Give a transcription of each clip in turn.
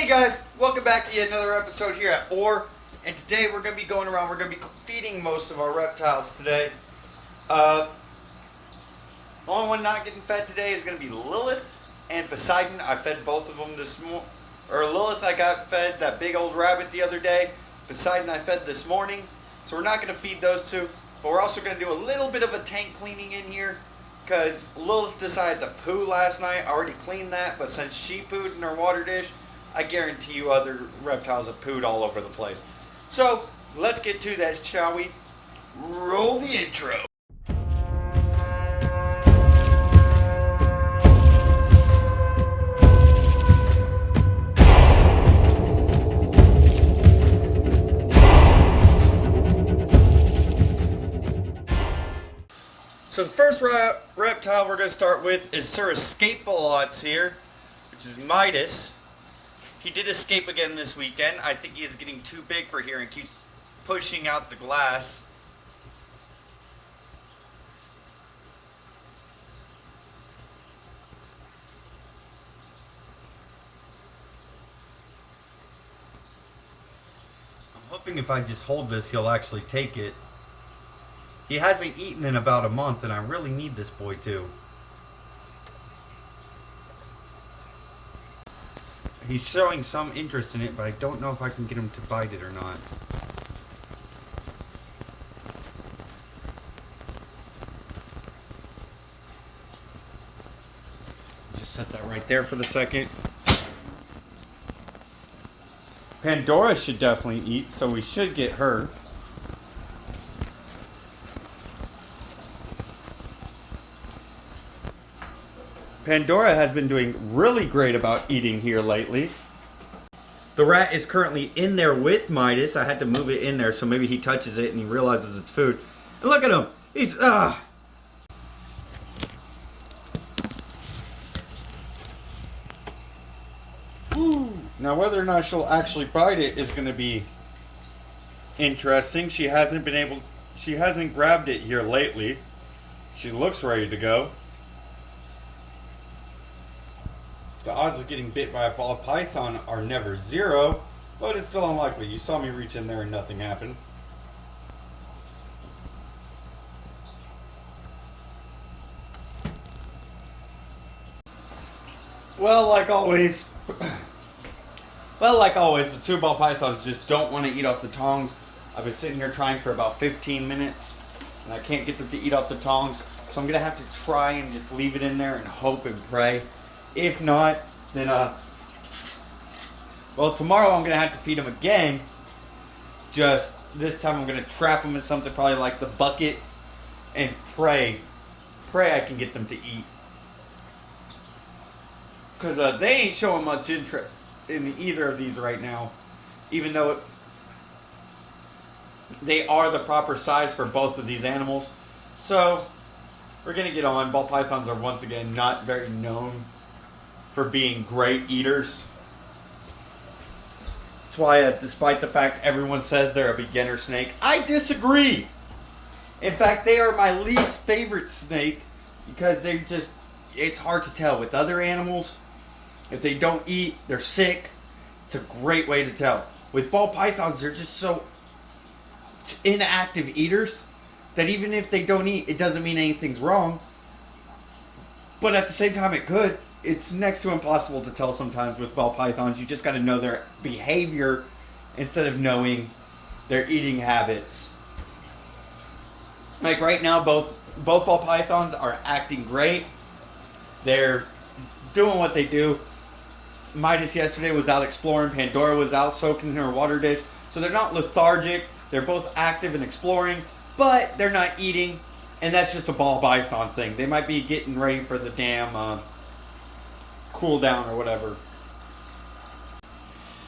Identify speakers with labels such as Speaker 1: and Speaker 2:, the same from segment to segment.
Speaker 1: Hey guys, welcome back to yet another episode here at O.A.R. And today we're going to be going around, we're going to be feeding most of our reptiles today. The only one not getting fed today is going to be Lilith and Poseidon. I fed both of them this morning. Or Lilith I got fed that big old rabbit the other day. Poseidon I fed this morning. So we're not going to feed those two. But we're also going to do a little bit of a tank cleaning in here. Because Lilith decided to poo last night. I already cleaned that. But since she pooed in her water dish, I guarantee you other reptiles have pooed all over the place. So, let's get to that, shall we? Roll the intro. So the first reptile we're going to start with is Sir Escape-A-Lots here, which is Midas. He did escape again this weekend. I think he is getting too big for here and keeps pushing out the glass. I'm hoping if I just hold this, he'll actually take it. He hasn't eaten in about a month, and I really need this boy too. He's showing some interest in it, but I don't know if I can get him to bite it or not. Just set that right there for the second. Pandora should definitely eat, so we should get her. Pandora has been doing really great about eating here lately. The rat is currently in there with Midas. I had to move it in there so maybe he touches it and he realizes it's food. And look at him. He's, Now whether or not she'll actually bite it is going to be interesting. She hasn't grabbed it here lately. She looks ready to go. The odds of getting bit by a ball python are never zero, but it's still unlikely. You saw me reach in there and nothing happened. Well, like always, the two ball pythons just don't want to eat off the tongs. I've been sitting here trying for about 15 minutes, and I can't get them to eat off the tongs, so I'm going to have to try and just leave it in there and hope and pray. If not, then, well, tomorrow I'm going to have to feed them again. Just this time I'm going to trap them in something probably like the bucket and pray I can get them to eat. Because they ain't showing much interest in either of these right now. Even though they are the proper size for both of these animals. So, we're going to get on. Ball pythons are once again not very known for being great eaters. That's why, despite the fact everyone says they're a beginner snake, I disagree. In fact, they are my least favorite snake because they just, it's hard to tell. With other animals, if they don't eat, they're sick. It's a great way to tell. With ball pythons, they're just so inactive eaters that even if they don't eat, it doesn't mean anything's wrong. But at the same time, it could. It's next to impossible to tell sometimes with ball pythons. You just got to know their behavior instead of knowing their eating habits. Like right now, both ball pythons are acting great. They're doing what they do. Midas yesterday was out exploring. Pandora was out soaking in her water dish. So they're not lethargic. They're both active and exploring, but they're not eating. And that's just a ball python thing. They might be getting ready for the damn cool down or whatever.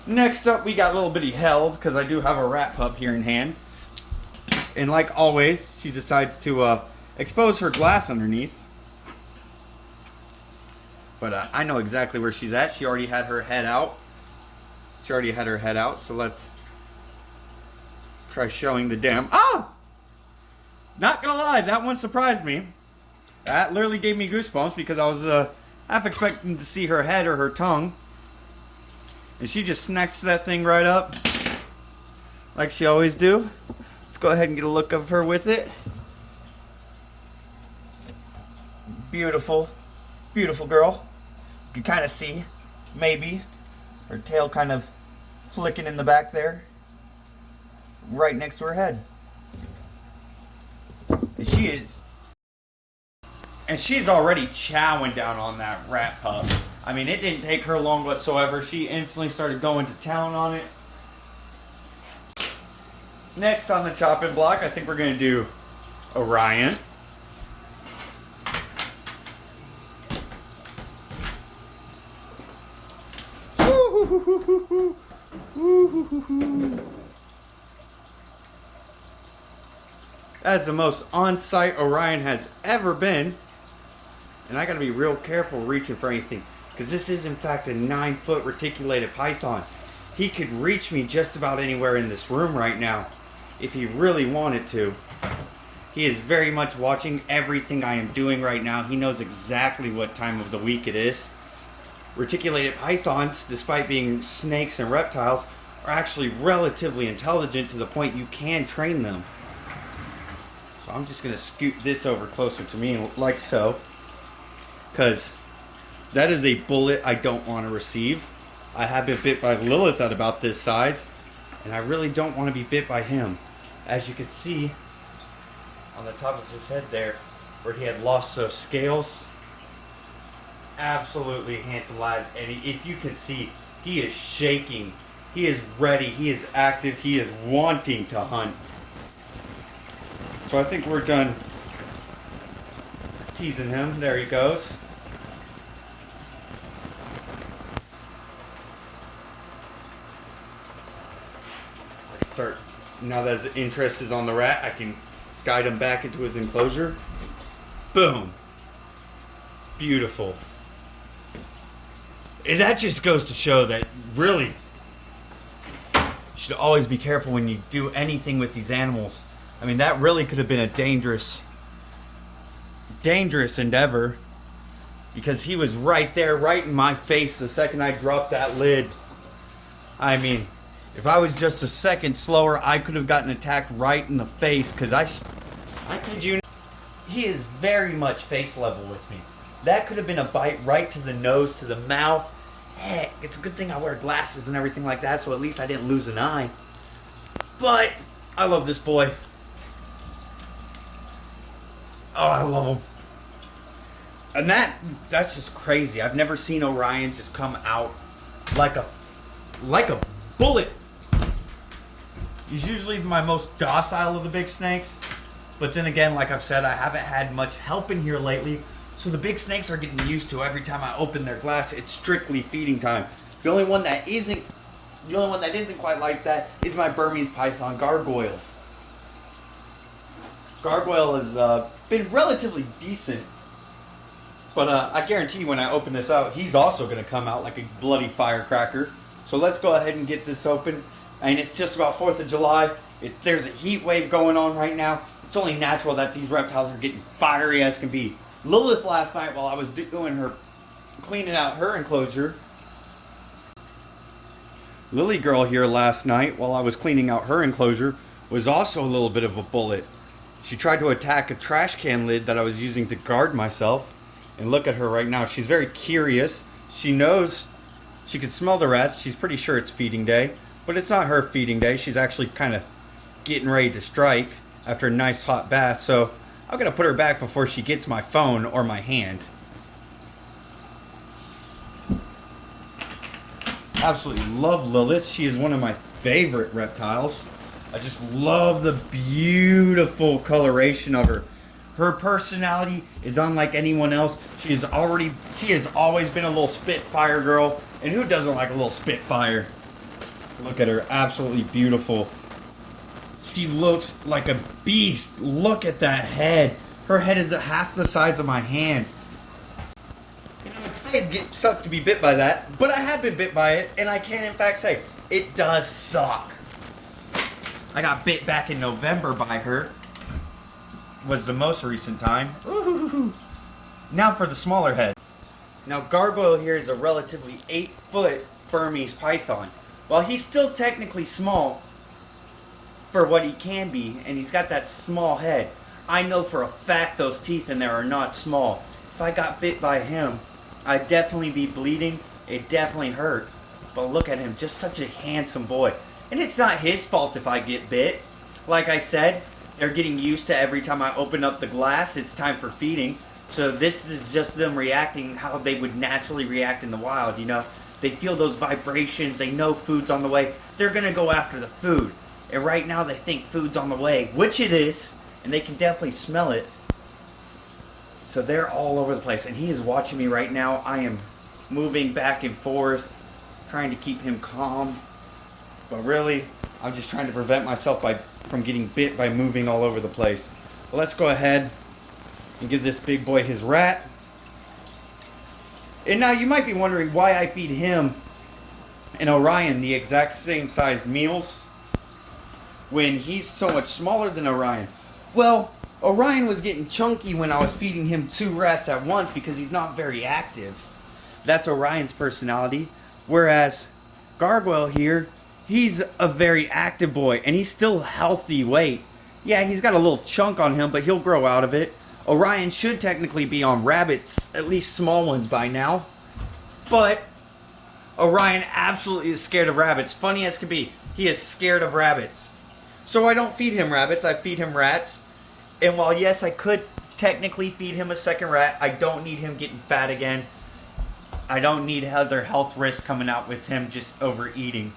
Speaker 1: Next up, we got Little Bitty Held, because I do have a rat pup here in hand. And like always, she decides to expose her glass underneath. But I know exactly where she's at. She already had her head out. So let's try showing the damn... Ah! Not gonna lie, that one surprised me. That literally gave me goosebumps because I was half expecting to see her head or her tongue. And she just snatched that thing right up, like she always do. Let's go ahead and get a look of her with it. Beautiful, beautiful girl. You can kind of see, maybe, her tail kind of flicking in the back there, right next to her head. And she's already chowing down on that rat pup. I mean, it didn't take her long whatsoever. She instantly started going to town on it. Next on the chopping block, I think we're going to do Orion. That's the most on-site Orion has ever been. And I gotta be real careful reaching for anything, because this is in fact a 9-foot reticulated python. He could reach me just about anywhere in this room right now if he really wanted to. He is very much watching everything I am doing right now. He knows exactly what time of the week it is. Reticulated pythons, despite being snakes and reptiles, are actually relatively intelligent to the point you can train them. So I'm just going to scoot this over closer to me, like so, because that is a bullet I don't want to receive. I have been bit by Lilith at about this size, and I really don't want to be bit by him. As you can see on the top of his head there, where he had lost those scales. Absolutely handsome lad, and if you can see, he is shaking. He is ready, he is active, he is wanting to hunt. So I think we're done teasing him. There he goes. Start, now that his interest is on the rat, I can guide him back into his enclosure. Boom. Beautiful. And that just goes to show that really you should always be careful when you do anything with these animals. I mean, that really could have been a dangerous endeavor, because he was right there, right in my face the second I dropped that lid. I mean, if I was just a second slower, I could have gotten attacked right in the face, because I kid you, he is very much face level with me. That could have been a bite right to the nose, to the mouth. Heck, it's a good thing I wear glasses and everything like that, so at least I didn't lose an eye. But I love this boy. Oh, I love him. And that's just crazy. I've never seen Orion just come out like a bullet. He's usually my most docile of the big snakes. But then again, like I've said, I haven't had much help in here lately. So the big snakes are getting used to every time I open their glass, it's strictly feeding time. The only one that isn't quite like that is my Burmese python gargoyle. Gargoyle has been relatively decent, but I guarantee you when I open this out, he's also going to come out like a bloody firecracker. So let's go ahead and get this open. And it's just about 4th of July. There's a heat wave going on right now. It's only natural that these reptiles are getting fiery as can be. Lilith last night, while I was cleaning out her enclosure, Lily girl here last night, while I was cleaning out her enclosure, was also a little bit of a bullet. She tried to attack a trash can lid that I was using to guard myself. And look at her right now. She's very curious. She knows, she can smell the rats. She's pretty sure it's feeding day. But it's not her feeding day. She's actually kind of getting ready to strike after a nice hot bath. So I'm going to put her back before she gets my phone or my hand. Absolutely love Lilith. She is one of my favorite reptiles. I just love the beautiful coloration of her. Her personality is unlike anyone else. She has always been a little Spitfire girl. And who doesn't like a little Spitfire? Look at her, absolutely beautiful. She looks like a beast. Look at that head. Her head is half the size of my hand. You know, I'd get sucked to be bit by that, but I have been bit by it, and I can in fact say, it does suck. I got bit back in November by her. Was the most recent time. Ooh. Now for the smaller head. Now Gargoyle here is a relatively 8-foot
Speaker 2: Burmese python. While he's still technically small for what he can be, and he's got that small head, I know for a fact those teeth in there are not small. If I got bit by him, I'd definitely be bleeding. It definitely hurt. But look at him, just such a handsome boy. And it's not his fault if I get bit. Like I said, they're getting used to every time I open up the glass, it's time for feeding. So this is just them reacting how they would naturally react in the wild, you know. They feel those vibrations, they know food's on the way. They're going to go after the food. And right now they think food's on the way, which it is. And they can definitely smell it. So they're all over the place. And he is watching me right now. I am moving back and forth, trying to keep him calm. But really, I'm just trying to prevent myself from getting bit by moving all over the place. Well, let's go ahead and give this big boy his rat. And now you might be wondering why I feed him and Orion the exact same sized meals when he's so much smaller than Orion. Well, Orion was getting chunky when I was feeding him 2 rats at once because he's not very active. That's Orion's personality. Whereas Gargoyle here, he's a very active boy and he's still healthy weight. Yeah, he's got a little chunk on him, but he'll grow out of it. Orion should technically be on rabbits, at least small ones by now. But Orion absolutely is scared of rabbits. Funny as can be, he is scared of rabbits. So I don't feed him rabbits, I feed him rats. And while yes, I could technically feed him a second rat, I don't need him getting fat again. I don't need other health risks coming out with him just overeating.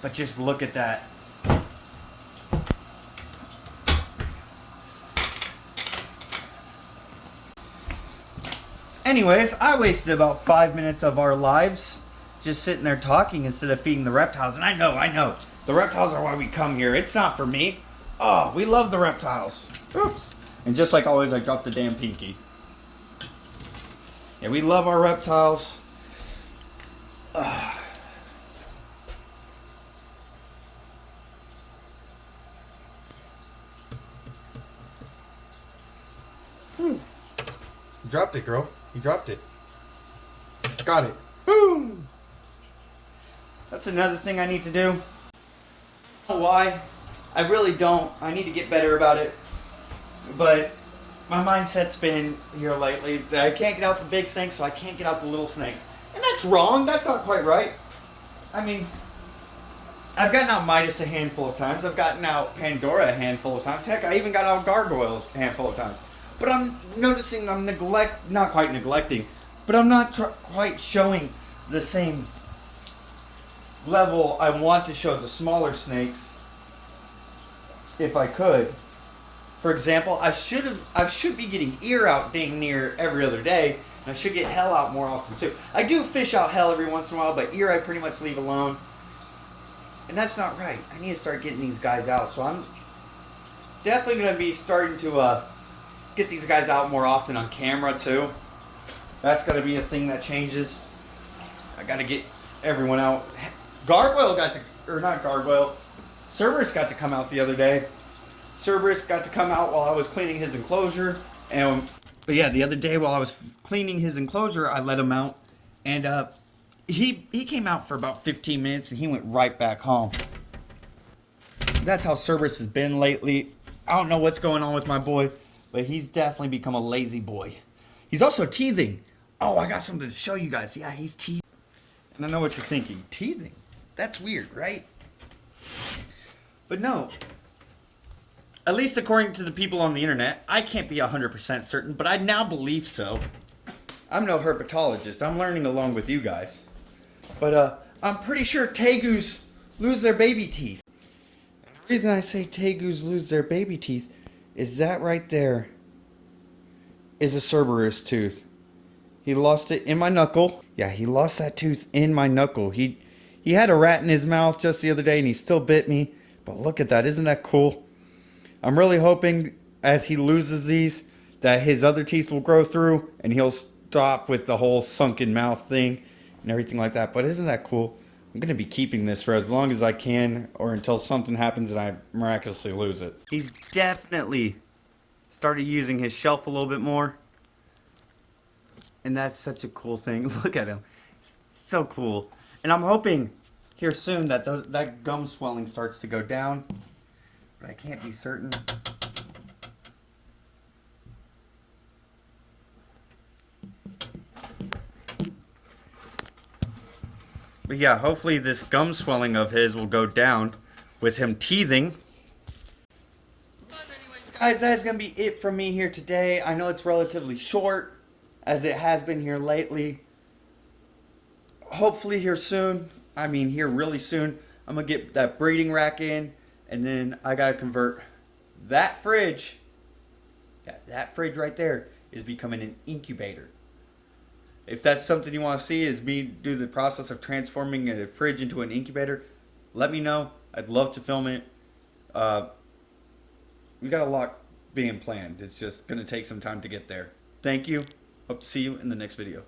Speaker 2: But just look at that. Anyways, I wasted about 5 minutes of our lives just sitting there talking instead of feeding the reptiles. And I know. The reptiles are why we come here. It's not for me. Oh, we love the reptiles. Oops. And just like always, I dropped the damn pinky. Yeah, we love our reptiles. You dropped it, girl. You dropped it. Got it. Boom! That's another thing I need to do. I don't know why. I really don't. I need to get better about it. But my mindset's been here lately that I can't get out the big snakes, so I can't get out the little snakes. And that's wrong. That's not quite right. I mean, I've gotten out Midas a handful of times. I've gotten out Pandora a handful of times. Heck, I even got out Gargoyle a handful of times. But I'm noticing I'm not quite neglecting, but I'm not quite showing the same level I want to show the smaller snakes if I could. For example, I should be getting ear out dang near every other day, and I should get hell out more often too. I do fish out hell every once in a while, but ear I pretty much leave alone. And that's not right. I need to start getting these guys out. So I'm definitely going to be starting to get these guys out more often on camera too. That's got to be a thing that changes. I got to get everyone out. Gargoyle got to, or not Gargoyle, Cerberus got to come out the other day. Cerberus got to come out while I was cleaning his enclosure. But yeah, the other day while I was cleaning his enclosure, I let him out. And he came out for about 15 minutes and he went right back home. That's how Cerberus has been lately. I don't know what's going on with my boy, but he's definitely become a lazy boy. He's also teething. Oh, I got something to show you guys. Yeah, he's teething. And I know what you're thinking. Teething? That's weird, right? But no. At least according to the people on the internet, I can't be 100% certain, but I now believe so. I'm no herpetologist. I'm learning along with you guys. But I'm pretty sure tegus lose their baby teeth. And the reason I say tegus lose their baby teeth is that right there is a Cerberus tooth. He lost it in my knuckle. Yeah, he lost that tooth in my knuckle. He had a rat in his mouth just the other day and he still bit me. But look at that. Isn't that cool? I'm really hoping as he loses these that his other teeth will grow through and he'll stop with the whole sunken mouth thing and everything like that. But isn't that cool? I'm going to be keeping this for as long as I can or until something happens and I miraculously lose it. He's definitely started using his shelf a little bit more. And that's such a cool thing. Look at him. It's so cool. And I'm hoping here soon that that gum swelling starts to go down. But I can't be certain. But yeah, hopefully this gum swelling of his will go down with him teething. But anyways, guys, that's going to be it from me here today. I know it's relatively short, as it has been here lately. Hopefully here soon, here really soon, I'm going to get that breeding rack in, and then I got to convert that fridge. That fridge right there is becoming an incubator. If that's something you want to see, is me do the process of transforming a fridge into an incubator, let me know. I'd love to film it. We got a lot being planned. It's just going to take some time to get there. Thank you. Hope to see you in the next video.